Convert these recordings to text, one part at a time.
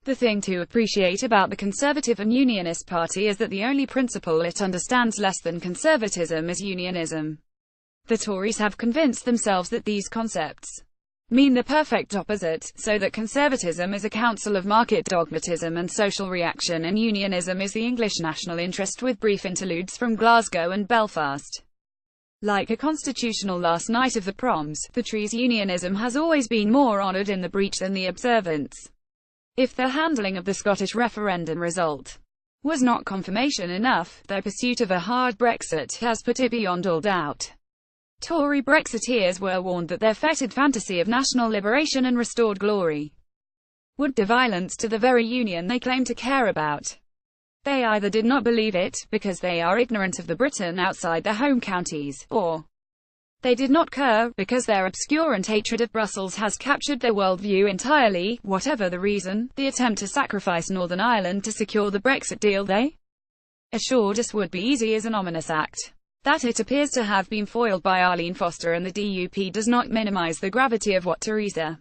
The thing to appreciate about the Conservative and Unionist Party is that the only principle it understands less than conservatism is unionism. The Tories have convinced themselves that these concepts mean the perfect opposite, so that conservatism is a counsel of market dogmatism and social reaction, and unionism is the English national interest with brief interludes from Glasgow and Belfast. Like a constitutional last night of the Proms, the Tories unionism has always been more honoured in the breach than the observance. If their handling of the Scottish referendum result was not confirmation enough, their pursuit of a hard Brexit has put it beyond all doubt. Tory Brexiteers were warned that their fetid fantasy of national liberation and restored glory would do violence to the very union they claim to care about. They either did not believe it, because they are ignorant of the Britain outside their home counties, or they did not care, because their obscurant hatred of Brussels has captured their worldview entirely. Whatever the reason, the attempt to sacrifice Northern Ireland to secure the Brexit deal they assured us would be easy is an ominous act. That it appears to have been foiled by Arlene Foster and the DUP does not minimise the gravity of what Theresa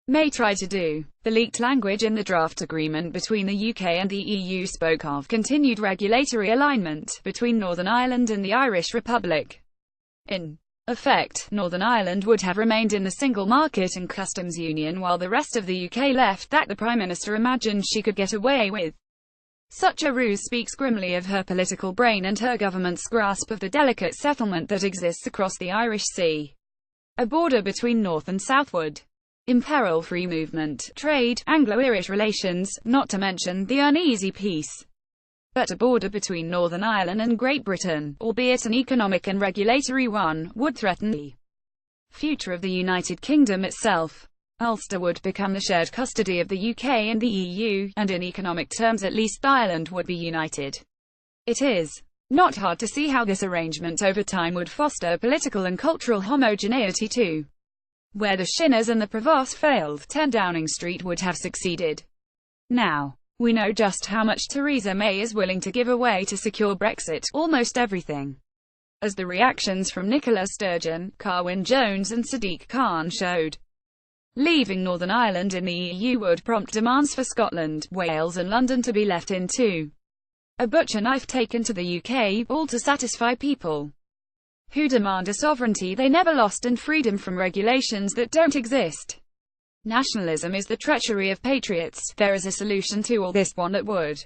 May tried to do. The leaked language in the draft agreement between the UK and the EU spoke of continued regulatory alignment between Northern Ireland and the Irish Republic. In effect, Northern Ireland would have remained in the single market and customs union while the rest of the UK left. That the Prime Minister imagined she could get away with such a ruse speaks grimly of her political brain and her government's grasp of the delicate settlement that exists across the Irish Sea. A border between North and South would imperil free movement, trade, Anglo-Irish relations, not to mention the uneasy peace. But a border between Northern Ireland and Great Britain, albeit an economic and regulatory one, would threaten the future of the United Kingdom itself. Ulster would become the shared custody of the UK and the EU, and in economic terms at least Ireland would be united. It is not hard to see how this arrangement over time would foster political and cultural homogeneity too. Where the Shinners and the Provost failed, 10 Downing Street would have succeeded. Now, we know just how much Theresa May is willing to give away to secure Brexit, almost everything. As the reactions from Nicola Sturgeon, Carwyn Jones and Sadiq Khan showed. Leaving Northern Ireland in the EU would prompt demands for Scotland, Wales and London to be left in too. A butcher knife taken to the UK, all to satisfy people who demand a sovereignty they never lost and freedom from regulations that don't exist. Nationalism is the treachery of patriots. There is a solution to all this, one that would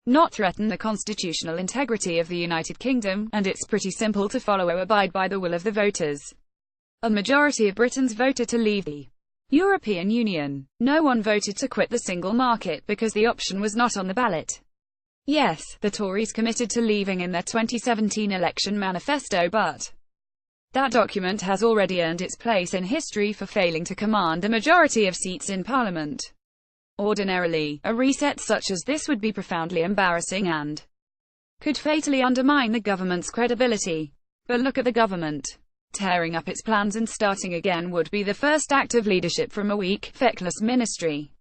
not threaten the constitutional integrity of the United Kingdom, and it's pretty simple to follow or abide by the will of the voters. A majority of Britons voted to leave the European Union. No one voted to quit the single market because the option was not on the ballot. Yes, the Tories committed to leaving in their 2017 election manifesto, but that document has already earned its place in history for failing to command a majority of seats in Parliament. Ordinarily, a reset such as this would be profoundly embarrassing and could fatally undermine the government's credibility. But look at the government. Tearing up its plans and starting again would be the first act of leadership from a weak, feckless ministry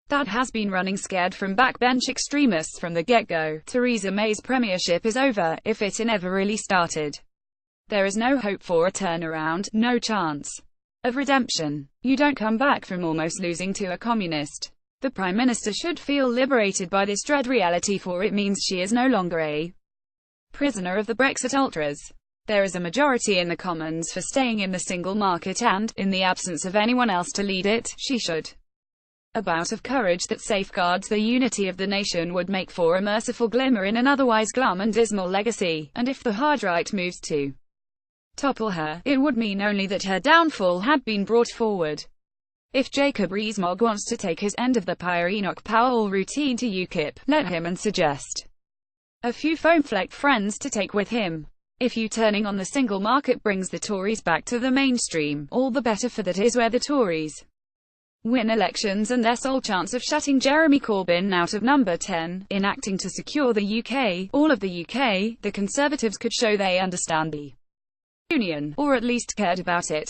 that has been running scared from backbench extremists from the get-go. Theresa May's premiership is over, if it never really started. There is no hope for a turnaround, no chance of redemption. You don't come back from almost losing to a communist. The Prime Minister should feel liberated by this dread reality, for it means she is no longer a prisoner of the Brexit ultras. There is a majority in the Commons for staying in the single market and, in the absence of anyone else to lead it, she should. A bout of courage that safeguards the unity of the nation would make for a merciful glimmer in an otherwise glum and dismal legacy, and if the hard right moves to topple her, it would mean only that her downfall had been brought forward. If Jacob Rees-Mogg wants to take his end of the Pierre Enoch Powell routine to UKIP, let him, and suggest a few foam-flecked friends to take with him. If U-turning on the single market brings the Tories back to the mainstream, all the better, for that is where the Tories win elections and their sole chance of shutting Jeremy Corbyn out of number 10. In acting to secure the UK, all of the UK, the Conservatives could show they understand the Union, or at least cared about it.